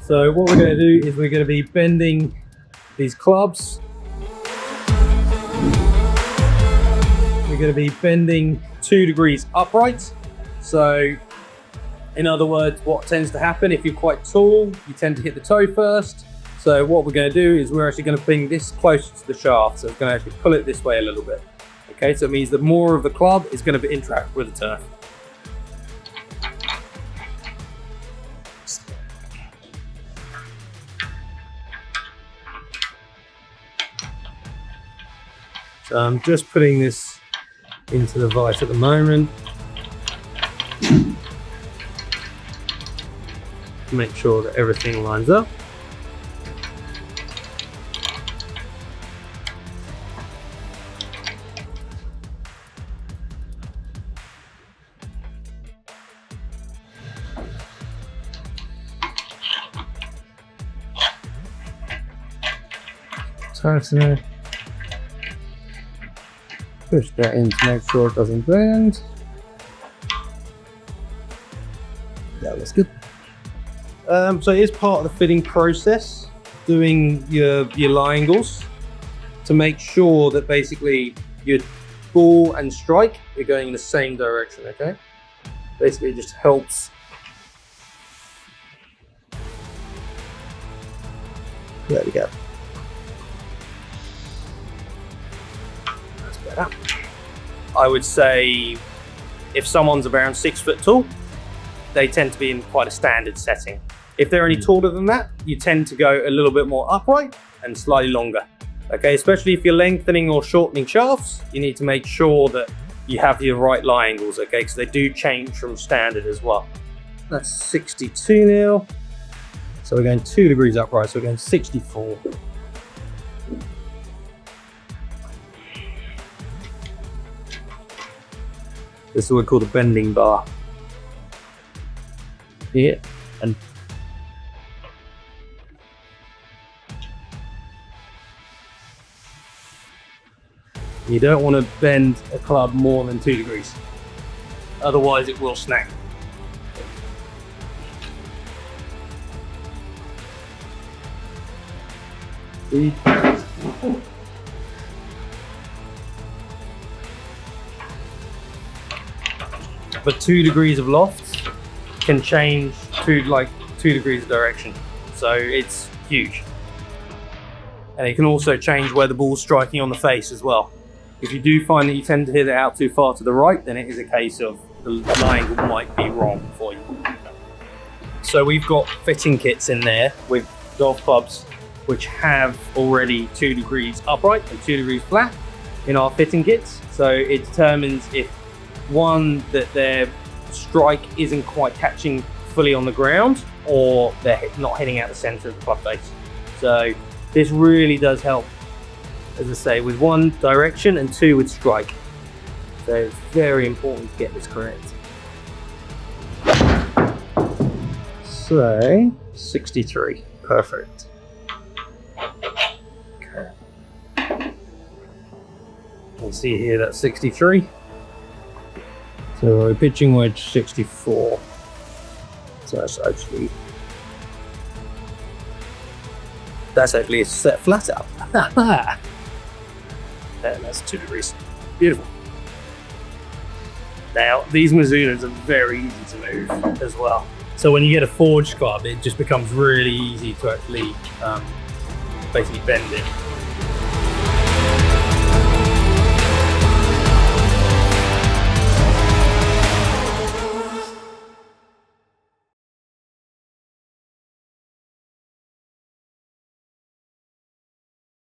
So what we're going to do is we're going to be bending these clubs. We're going to be bending 2 degrees upright. So in other words, what tends to happen if you're quite tall, you tend to hit the toe first. So what we're going to do is we're actually going to bring this closer to the shaft. So we're going to actually pull it this way a little bit. Okay, so it means that more of the club is going to interact with the turf. So I'm just putting this into the vise at the moment. Make sure that everything lines up. So push that in to make sure it doesn't bend. That looks good. So it is part of the fitting process, doing your lie angles to make sure that basically your ball and strike are going in the same direction, okay? Basically it just helps. There we go. That's better. I would say if someone's around 6 foot tall, they tend to be in quite a standard setting. If they're any taller than that, you tend to go a little bit more upright and slightly longer. Okay, especially if you're lengthening or shortening shafts, you need to make sure that you have your right lie angles, okay, because they do change from standard as well. That's 62 now. So we're going 2 degrees upright, so we're going 64. This is what we call the bending bar. Here and you don't want to bend a club more than 2 degrees, otherwise it will snag. See? But 2 degrees of loft can change to like 2 degrees of direction, so it's huge. And it can also change where the ball's striking on the face as well. If you do find that you tend to hit it out too far to the right, then it is a case of the lie angle might be wrong for you. So we've got fitting kits in there with golf clubs which have already 2 degrees upright and 2 degrees flat in our fitting kits. So it determines if one, that their strike isn't quite catching fully on the ground, or they're not hitting out the center of the club face. So this really does help, as I say, with 1, direction, and 2, with strike. So it's very important to get this correct. So 63, perfect. Okay. You can see here that's 63. So we're pitching wedge 64. So that's actually a set flat out. And that's 2 degrees. Beautiful. Now these Mizunos are very easy to move as well. So when you get a forged club, it just becomes really easy to actually basically bend it.